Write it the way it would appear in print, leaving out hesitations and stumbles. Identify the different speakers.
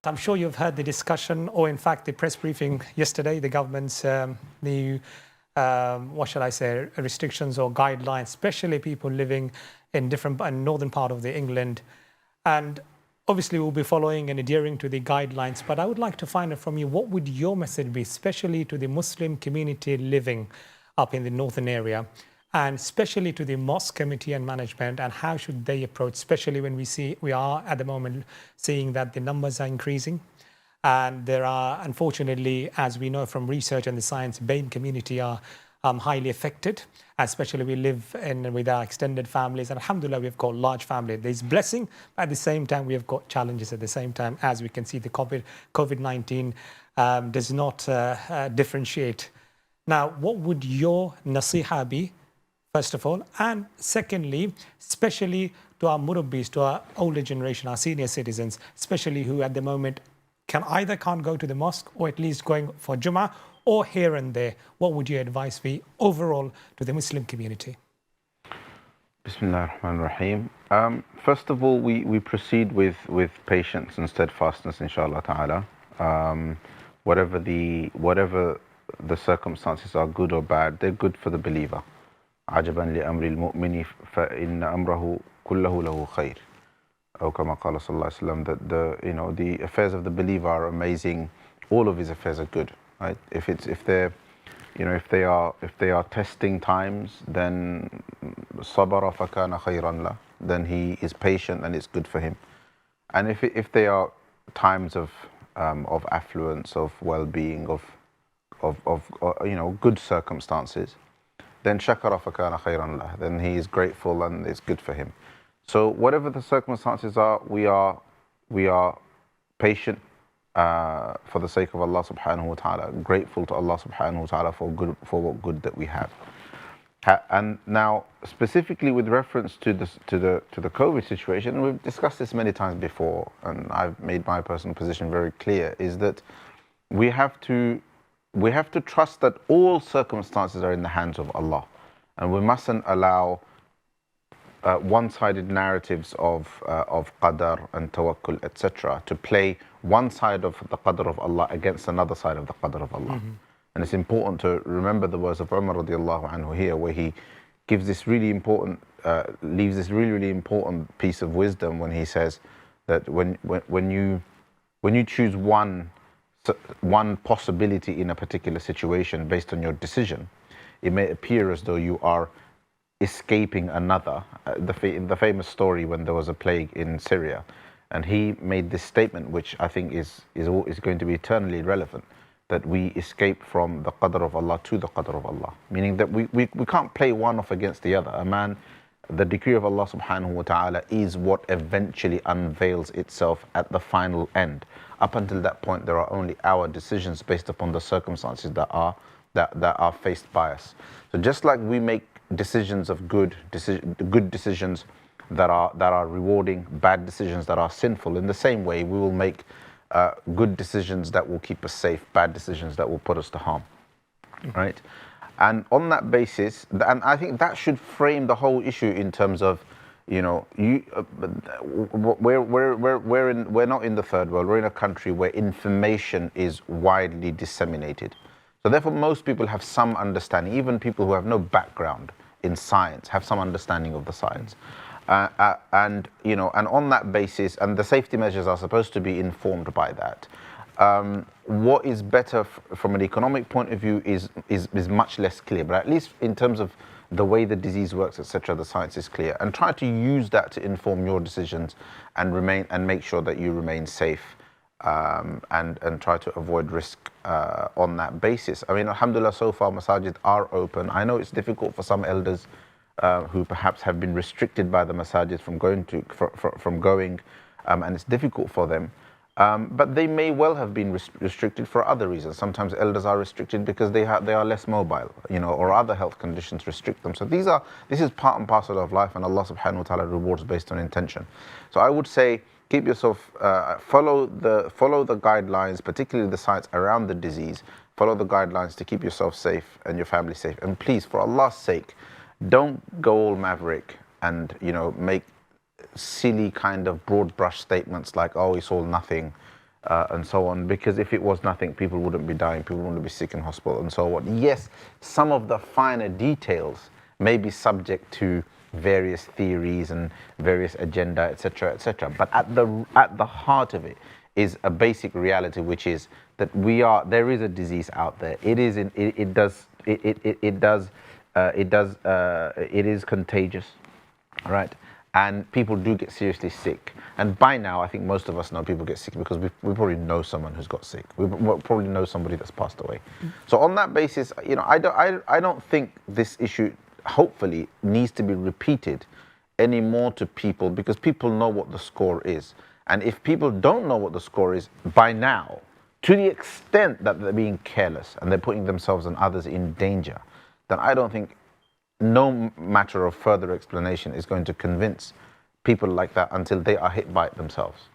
Speaker 1: I'm sure you've heard the discussion, or in fact, the press briefing yesterday, the government's new, what shall I say, restrictions or guidelines, especially people living in different northern part of the England. And obviously, we'll be following and adhering to the guidelines. But I would like to find out from you, what would your message be, especially to the Muslim community living up in the northern area, and especially to the mosque committee and management, and how should they approach, especially when we are at the moment seeing that the numbers are increasing, and there are, unfortunately, as we know from research and the science, BAME community are highly affected, especially we live in with our extended families, and alhamdulillah, we've got large family. There's blessing, but at the same time, we have got challenges at the same time. As we can see, the COVID-19 does not differentiate. Now, what would your nasiha be, first of all? And secondly, especially to our murabbis, to our older generation, our senior citizens, especially who at the moment can't go to the mosque, or at least going for Jummah, or here and there, what would your advice be overall to the Muslim community?
Speaker 2: Bismillah ar-Rahman ar-Rahim. First of all, we proceed with patience and steadfastness, inshallah ta'ala. Whatever the circumstances are, good or bad, they're good for the believer. عجبا لأمر المؤمن فإن أمره كله له خير. أو كما قال صلى الله عليه وسلم, that the affairs of the believer are amazing. All of his affairs are good, right? If they are testing times, then صبر فكان خيرا له, then he is patient and it's good for him. And if they are times of affluence, of well-being, of good circumstances, then shakara fakana khayran lah, then he is grateful and it's good for him. So whatever the circumstances are, we are patient for the sake of Allah subhanahu wa ta'ala, grateful to Allah subhanahu wa ta'ala for what good that we have. And now, specifically with reference to the COVID situation, and we've discussed this many times before, and I've made my personal position very clear, is that we have to trust that all circumstances are in the hands of Allah, and we mustn't allow one-sided narratives of qadar and tawakkul, etc., to play one side of the qadr of Allah against another side of the qadr of Allah. And it's important to remember the words of Umar radiallahu anhu here, where he gives this really important, leaves this really important piece of wisdom when he says that when you choose one possibility in a particular situation based on your decision, it may appear as though you are escaping another. The famous story when there was a plague in Syria, and he made this statement, which I think is going to be eternally relevant, that we escape from the qadr of Allah to the qadr of Allah, meaning that we can't play one off against the other. The decree of Allah subhanahu wa ta'ala is what eventually unveils itself at the final end. Up until that point, there are only our decisions based upon the circumstances that are faced by us. So just like we make decisions of good decisions that are rewarding, bad decisions that are sinful, in the same way we will make good decisions that will keep us safe, bad decisions that will put us to harm, right? And on that basis, and I think that should frame the whole issue in terms of, we're not in the third world. We're in a country where information is widely disseminated. So therefore, most people have some understanding. Even people who have no background in science have some understanding of the science. And on that basis, and the safety measures are supposed to be informed by that. What is better from an economic point of view is much less clear, but at least in terms of the way the disease works, etc., the science is clear. And try to use that to inform your decisions and make sure that you remain safe, and try to avoid risk on that basis. I mean, alhamdulillah, so far masajid are open. I know it's difficult for some elders who perhaps have been restricted by the masajid from going, and it's difficult for them. But they may well have been restricted for other reasons. Sometimes elders are restricted because they are less mobile, or other health conditions restrict them. So this is part and parcel of life, and Allah subhanahu wa ta'ala rewards based on intention. So I would say, keep yourself, follow the guidelines, particularly the science around the disease. Follow the guidelines to keep yourself safe and your family safe. And please, for Allah's sake, don't go all maverick and make silly kind of broad brush statements like, oh, it's all nothing, and so on, because if it was nothing, people wouldn't be dying, people wouldn't be sick in hospital and so on. Yes, some of the finer details may be subject to various theories and various agenda, etc., etc. But at the heart of it is a basic reality, which is that there is a disease out there. It is contagious, right? And people do get seriously sick. And by now, I think most of us know people get sick because we probably know someone who's got sick. We probably know somebody that's passed away. So on that basis, you know, I don't think this issue, hopefully, needs to be repeated anymore to people, because people know what the score is. And if people don't know what the score is by now, to the extent that they're being careless and they're putting themselves and others in danger, then I don't think no matter of further explanation is going to convince people like that until they are hit by it themselves.